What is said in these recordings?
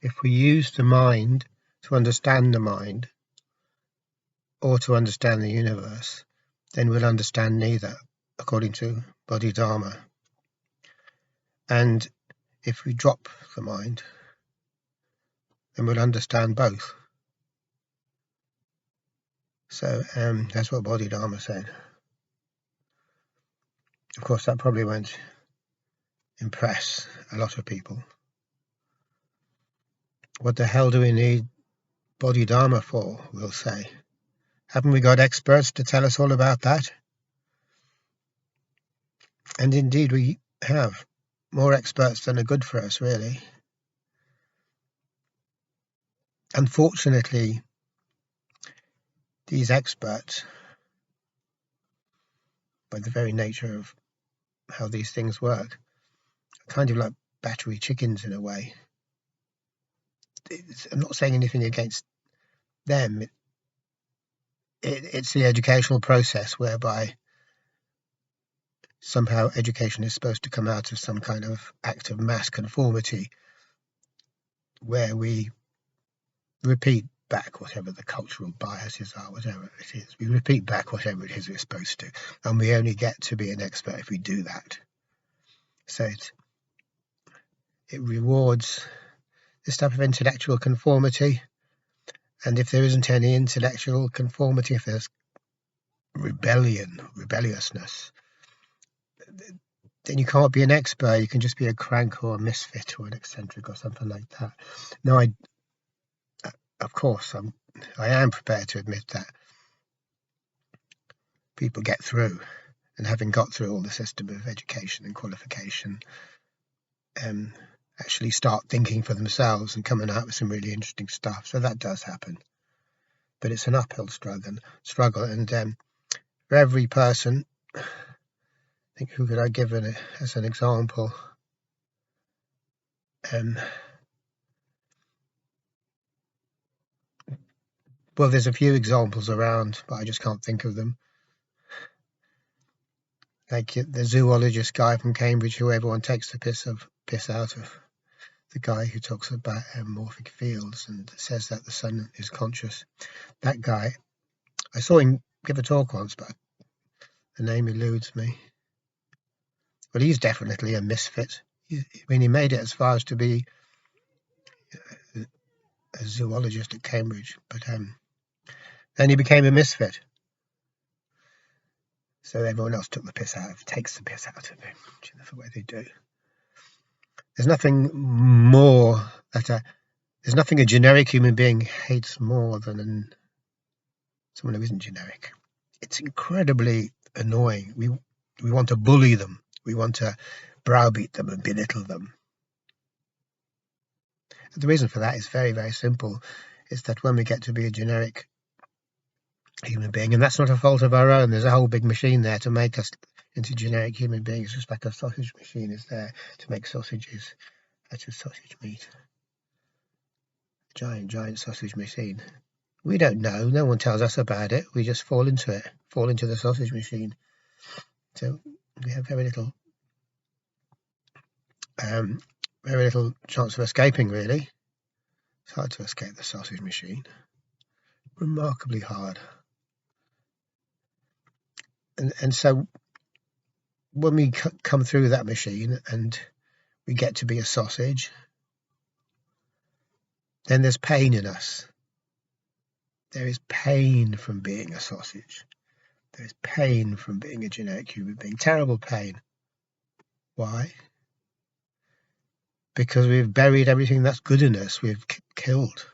if we use the mind to understand the mind or to understand the universe, then we'll understand neither, according to Bodhidharma. And if we drop the mind, then we'll understand both. So that's what Bodhidharma said. Of course, that probably won't impress a lot of people. What the hell do we need Bodhidharma for, we'll say? Haven't we got experts to tell us all about that? And indeed we have. More experts than are good for us, really. Unfortunately, these experts, by the very nature of how these things work, are kind of like battery chickens in a way. I'm not saying anything against them. It's the educational process whereby somehow education is supposed to come out of some kind of act of mass conformity where we repeat back whatever the cultural biases are, whatever it is. We repeat back whatever it is we're supposed to, and we only get to be an expert if we do that. So it rewards this type of intellectual conformity, and if there isn't any intellectual conformity, if there's rebelliousness, then you can't be an expert. You can just be a crank or a misfit or an eccentric or something like that. Now, of course, I am prepared to admit that people get through, and having got through all the system of education and qualification, actually start thinking for themselves and coming out with some really interesting stuff. So that does happen. But it's an uphill struggle. And for every person, I think, who could I give as an example? Well, there's a few examples around, but I just can't think of them. Like the zoologist guy from Cambridge, who everyone takes the piss out of. The guy who talks about morphic fields and says that the sun is conscious. That guy, I saw him give a talk once, but the name eludes me. Well, he's definitely a misfit. He made it as far as to be a zoologist at Cambridge, but then he became a misfit. So everyone else takes the piss out of him, which is the way they do. There's nothing a generic human being hates more than someone who isn't generic. It's incredibly annoying. We want to bully them. We want to browbeat them and belittle them. And the reason for that is very, very simple. It's that when we get to be a generic human being, and that's not a fault of our own, there's a whole big machine there to make us into generic human beings, just like a sausage machine is there to make sausages out of sausage meat. Giant sausage machine. We don't know. No one tells us about it. We just fall into the sausage machine. So we have very little chance of escaping, really. It's hard to escape the sausage machine. Remarkably hard. And so when we come through that machine and we get to be a sausage, then there's pain in us. There is pain from being a sausage. There is pain from being a generic human being. Terrible pain. Why? Because we've buried everything that's good in us. We've killed.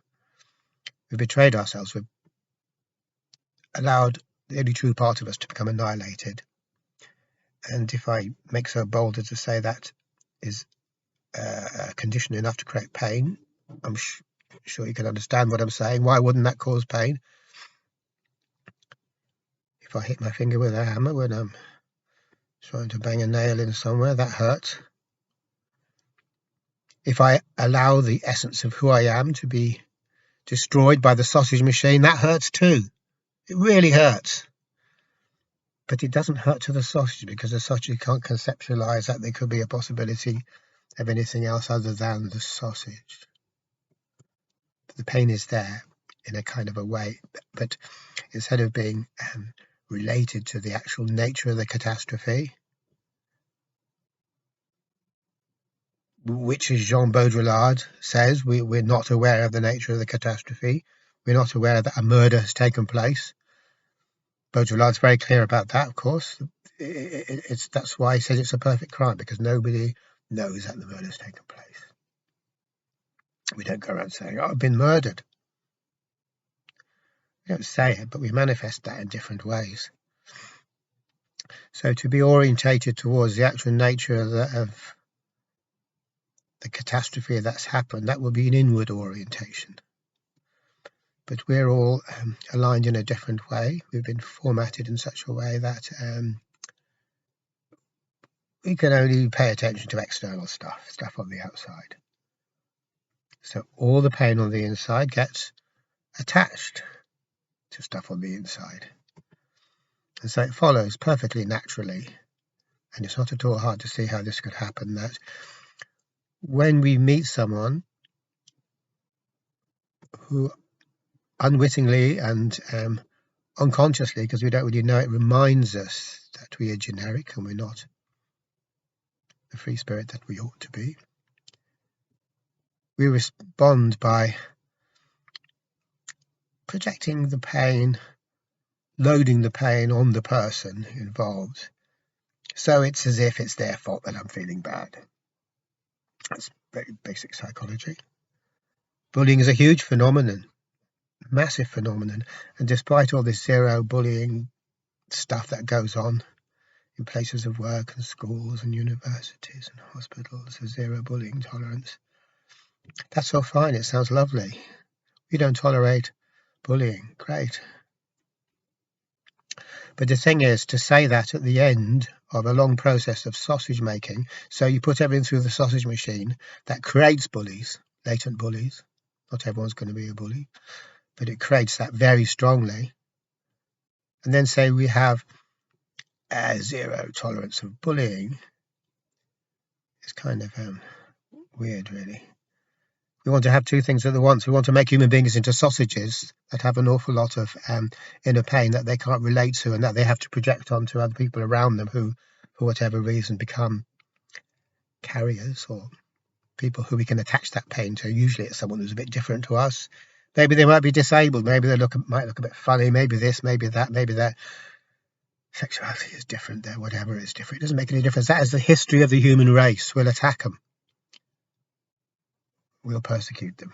We've betrayed ourselves. We've allowed the only true part of us to become annihilated. And if I make so bold as to say that is a condition enough to create pain, I'm sure you can understand what I'm saying. Why wouldn't that cause pain? If I hit my finger with a hammer when I'm trying to bang a nail in somewhere, that hurts. If I allow the essence of who I am to be destroyed by the sausage machine, that hurts too. It really hurts. But it doesn't hurt to the sausage, because the sausage can't conceptualize that there could be a possibility of anything else other than the sausage. the pain is there in a kind of a way, but instead of being related to the actual nature of the catastrophe, which, as Jean Baudrillard says, we're not aware of the nature of the catastrophe. We're not aware that a murder has taken place. Baudrillard's very clear about that, of course. That's why he says it's a perfect crime, because nobody knows that the murder has taken place. We don't go around saying, "Oh, I've been murdered." We don't say it, but we manifest that in different ways. So to be orientated towards the actual nature of the catastrophe that's happened, that will be an inward orientation. But we're all aligned in a different way. We've been formatted in such a way that we can only pay attention to external stuff on the outside. So all the pain on the inside gets attached to stuff on the inside. And so it follows perfectly naturally, and it's not at all hard to see how this could happen, that when we meet someone who unwittingly and unconsciously, because we don't really know it, reminds us that we are generic and we're not the free spirit that we ought to be, we respond by projecting the pain, loading the pain on the person involved. So it's as if it's their fault that I'm feeling bad. That's very basic psychology. Bullying is a huge phenomenon, massive phenomenon, and despite all this zero bullying stuff that goes on in places of work and schools and universities and hospitals, a zero bullying tolerance, that's all fine, it sounds lovely. We don't tolerate bullying, great. But the thing is, to say that at the end of a long process of sausage making, so you put everything through the sausage machine that creates bullies, latent bullies. Not everyone's going to be a bully, but it creates that very strongly. And then say we have a zero tolerance of bullying. It's kind of weird, really. We want to have two things at once. We want to make human beings into sausages that have an awful lot of inner pain that they can't relate to and that they have to project onto other people around them who, for whatever reason, become carriers or people who we can attach that pain to. Usually it's someone who's a bit different to us. Maybe they might be disabled. Maybe they might look a bit funny. Maybe this, maybe that, maybe that. Sexuality is different there. Whatever is different. It doesn't make any difference. That is the history of the human race. We'll attack them. We'll persecute them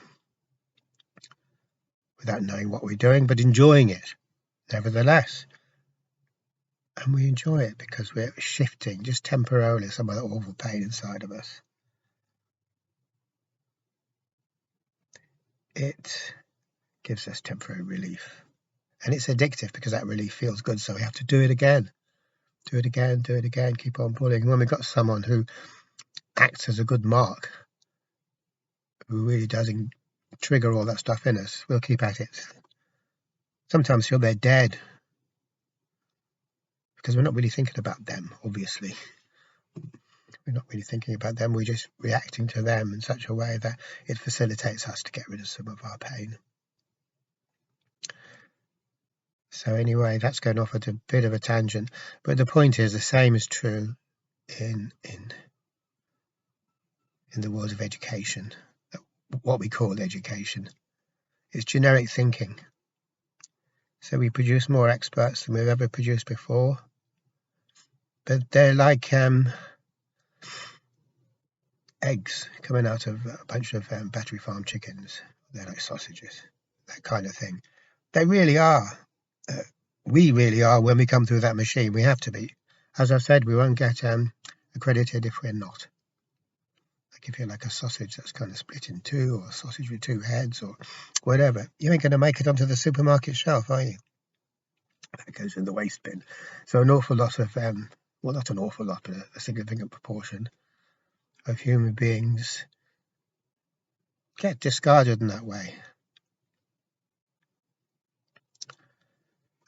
without knowing what we're doing, but enjoying it nevertheless. And we enjoy it because we're shifting just temporarily some of the awful pain inside of us. It gives us temporary relief. And it's addictive because that relief feels good, so we have to do it again. Do it again, do it again, keep on pulling. When we've got someone who acts as a good mark, who really does trigger all that stuff in us, we'll keep at it. Sometimes feel they're dead because we're not really thinking about them, obviously. We're not really thinking about them, we're just reacting to them in such a way that it facilitates us to get rid of some of our pain. So anyway, that's going off at a bit of a tangent, but the point is the same is true in the world of education. What we call education is generic thinking. So we produce more experts than we've ever produced before, but they're like eggs coming out of a bunch of battery farm chickens. They're like sausages, that kind of thing. They really are. We really are when we come through that machine. We have to be. As I've said, we won't get accredited if we're not. Like if you're like a sausage that's kind of split in two, or a sausage with two heads, or whatever, you ain't going to make it onto the supermarket shelf, are you? That goes in the waste bin. So an awful lot of, well, not an awful lot, but a significant proportion of human beings get discarded in that way.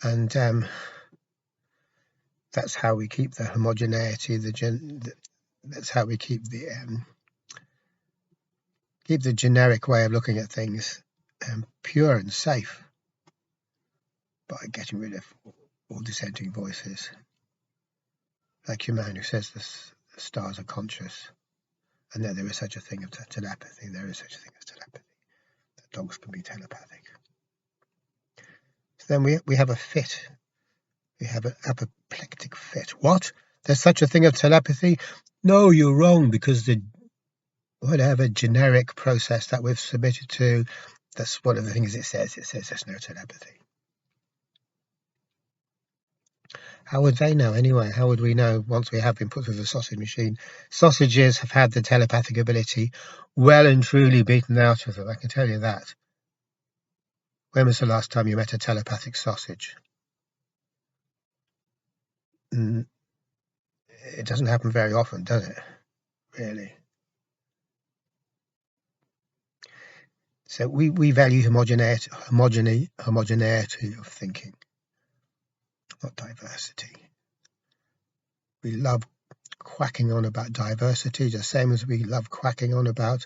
And that's how we keep the homogeneity, that's how we keep the generic way of looking at things pure and safe by getting rid of all dissenting voices. Like your man who says the stars are conscious, and that there is such a thing as telepathy. There is such a thing as telepathy. That dogs can be telepathic. So then we have a fit. We have an apoplectic fit. What? There's such a thing as telepathy? No, you're wrong, because the whatever generic process that we've submitted to, that's one of the things it says. It says there's no telepathy. How would they know anyway? How would we know once we have been put through the sausage machine? Sausages have had the telepathic ability well and truly beaten out of them, I can tell you that. When was the last time you met a telepathic sausage? It doesn't happen very often, does it? Really. So we value homogeneity of thinking, not diversity. We love quacking on about diversity, the same as we love quacking on about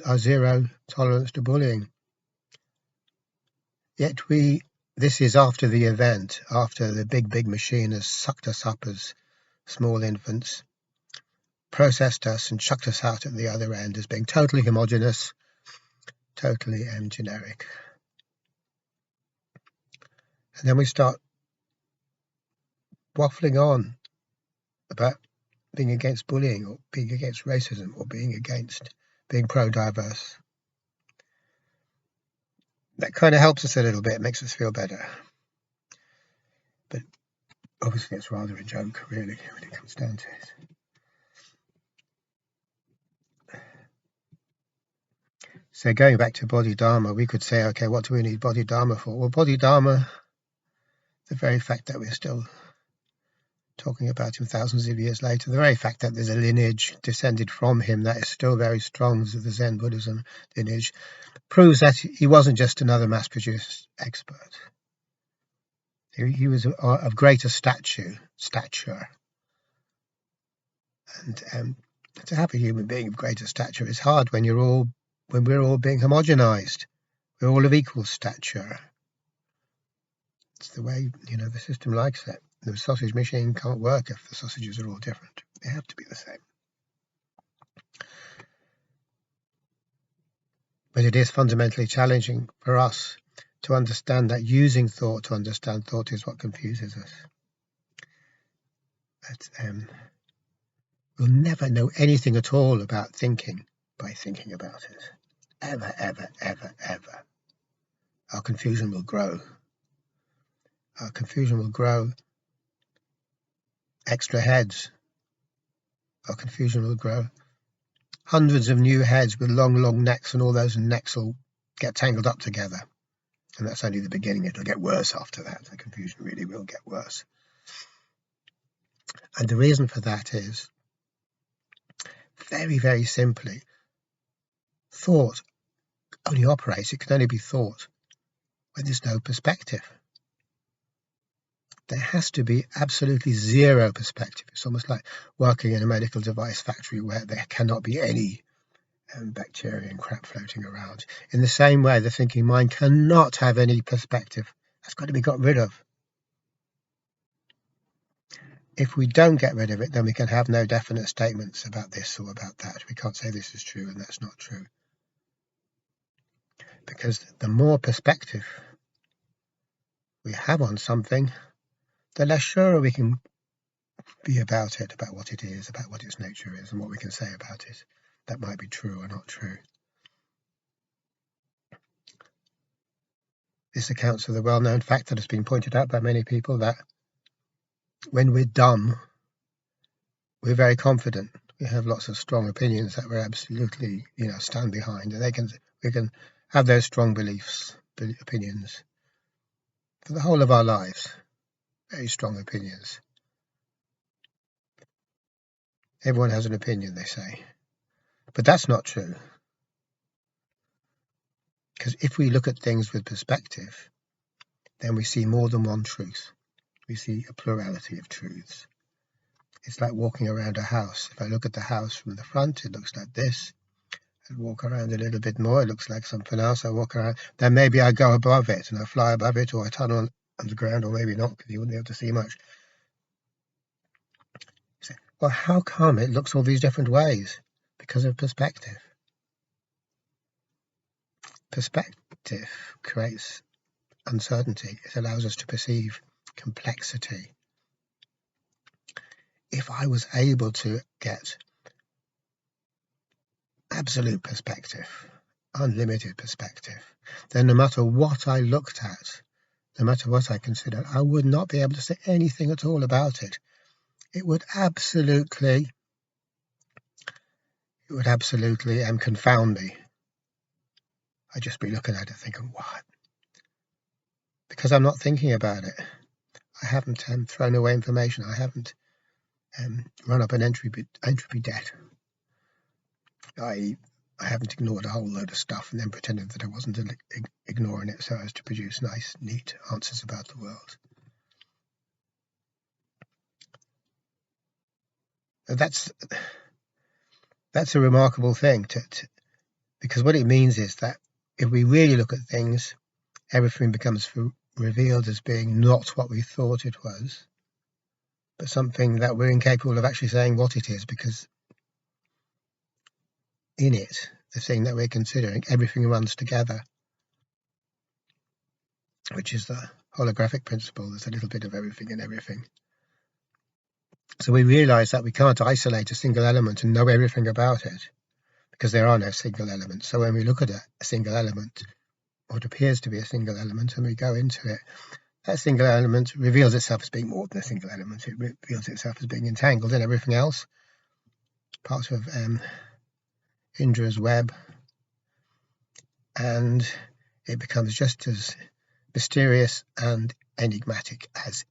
our zero tolerance to bullying. Yet this is after the event, after the big machine has sucked us up as small infants, processed us and chucked us out at the other end as being totally homogeneous, totally generic. And then we start waffling on about being against bullying, or being against racism, or being pro-diverse. That kind of helps us a little bit, makes us feel better. But obviously it's rather a joke, really, when it comes down to it. So going back to Bodhidharma, we could say, okay, what do we need Bodhidharma for? Well, Bodhidharma, the very fact that we're still talking about him thousands of years later, the very fact that there's a lineage descended from him that is still very strong, as the Zen Buddhism lineage, proves that he wasn't just another mass-produced expert. He was of greater stature, and to have a human being of greater stature is hard when we're all being homogenized. We're all of equal stature. It's the way the system likes it. The sausage machine can't work if the sausages are all different. They have to be the same. But it is fundamentally challenging for us to understand that using thought to understand thought is what confuses us. That we'll never know anything at all about thinking by thinking about it. Ever, ever, ever, ever. Our confusion will grow. Our confusion will grow. Extra heads. Our confusion will grow. Hundreds of new heads with long necks, and all those necks will get tangled up together. And that's only the beginning. It'll get worse after that. The confusion really will get worse. And the reason for that is, very, very simply, thought only operates, it can only be thought when there's no perspective. There has to be absolutely zero perspective. It's almost like working in a medical device factory where there cannot be any bacteria and crap floating around. In the same way, the thinking mind cannot have any perspective. That's got to be got rid of. If we don't get rid of it, then we can have no definite statements about this or about that. We can't say this is true and that's not true. Because the more perspective we have on something, the less sure we can be about it, about what it is, about what its nature is, and what we can say about it that might be true or not true. This accounts for the well-known fact that has been pointed out by many people that when we're dumb, we're very confident. We have lots of strong opinions that we're absolutely, stand behind, and we can have those strong opinions for the whole of our lives. Very strong opinions. Everyone has an opinion, they say. But that's not true. Because if we look at things with perspective, then we see more than one truth. We see a plurality of truths. It's like walking around a house. If I look at the house from the front, it looks like this. I walk around a little bit more, it looks like something else. I walk around, then maybe I go above it and I fly above it, or I tunnel underground, or maybe not, because you wouldn't be able to see much. You say, well, how come it looks all these different ways? Because of perspective. Perspective creates uncertainty. It allows us to perceive complexity. If I was able to get absolute perspective, unlimited perspective, then no matter what I looked at, no matter what I considered, I would not be able to say anything at all about it. It would absolutely confound me. I'd just be looking at it thinking, what? Because I'm not thinking about it. I haven't thrown away information. I haven't run up an entropy debt. I haven't ignored a whole load of stuff and then pretended that I wasn't ignoring it so as to produce nice, neat answers about the world. That's a remarkable thing, because what it means is that if we really look at things, everything becomes revealed as being not what we thought it was, but something that we're incapable of actually saying what it is, because in it, the thing that we're considering, everything runs together, which is the holographic principle. There's a little bit of everything in everything. So we realize that we can't isolate a single element and know everything about it, because there are no single elements. So when we look at a single element, what appears to be a single element, and we go into it, that single element reveals itself as being more than a single element. It reveals itself as being entangled in everything else, part of Indra's web, and it becomes just as mysterious and enigmatic as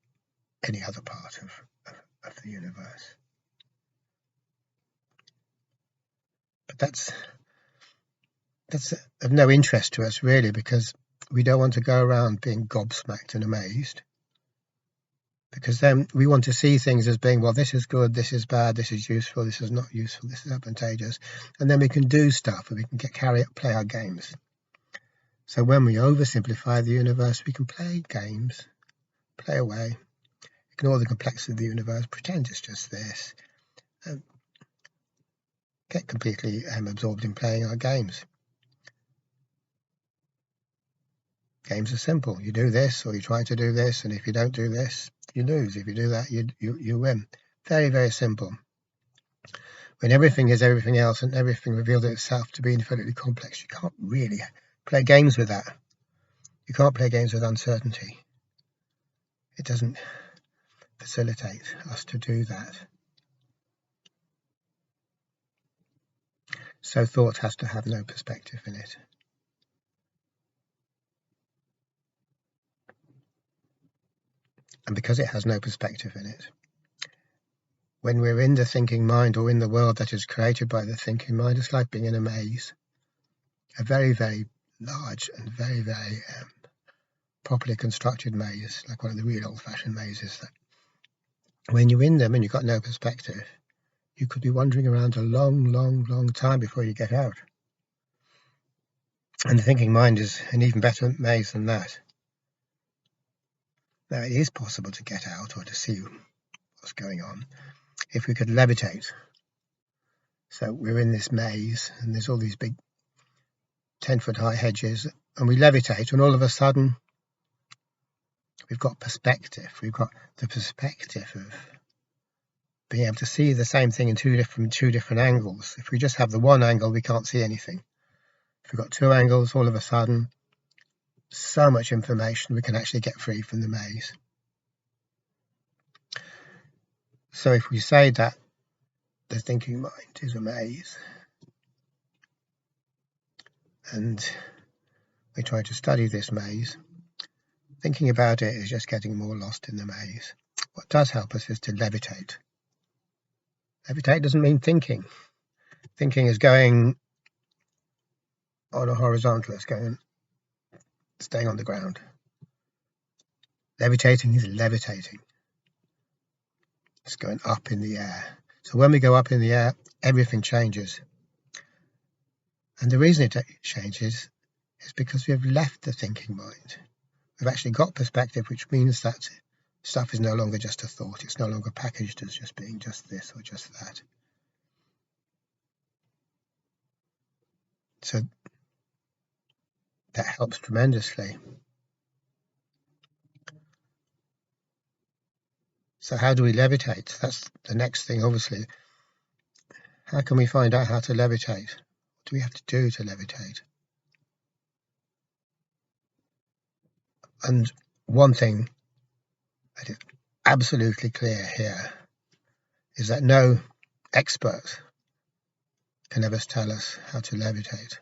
any other part of the universe. But that's of no interest to us, really, because we don't want to go around being gobsmacked and amazed, because then we want to see things as being, well, this is good, this is bad, this is useful, this is not useful, this is advantageous, and then we can do stuff and we can play our games. So when we oversimplify the universe, we can play games, play away, ignore the complexity of the universe, pretend it's just this, get completely absorbed in playing our games. Games are simple. You do this, or you try to do this, and if you don't do this, you lose. If you do that, you win. Very, very simple. When everything is everything else and everything reveals itself to be infinitely complex, you can't really play games with that. You can't play games with uncertainty. It doesn't facilitate us to do that. So thought has to have no perspective in it. And because it has no perspective in it, when we're in the thinking mind or in the world that is created by the thinking mind, it's like being in a maze, a very, very large and very, very properly constructed maze, like one of the real old-fashioned mazes. That when you're in them and you've got no perspective, you could be wandering around a long, long, long time before you get out. And the thinking mind is an even better maze than that. Now, it is possible to get out or to see what's going on if we could levitate. So we're in this maze and there's all these big 10-foot high hedges, and we levitate, and all of a sudden we've got perspective. We've got the perspective of being able to see the same thing in two different angles. If we just have the one angle, we can't see anything. If we've got two angles, all of a sudden, so much information, we can actually get free from the maze. So if we say that the thinking mind is a maze, and we try to study this maze, thinking about it is just getting more lost in the maze. What does help us is to levitate. Levitate doesn't mean thinking. Thinking is going on a horizontal, it's staying on the ground. Levitating is levitating. It's going up in the air. So when we go up in the air, everything changes. And the reason it changes is because we've left the thinking mind. We've actually got perspective, which means that stuff is no longer just a thought. It's no longer packaged as just being just this or just that. So that helps tremendously. So how do we levitate? That's the next thing, obviously. How can we find out how to levitate? What do we have to do to levitate? And one thing that is absolutely clear here is that no expert can ever tell us how to levitate.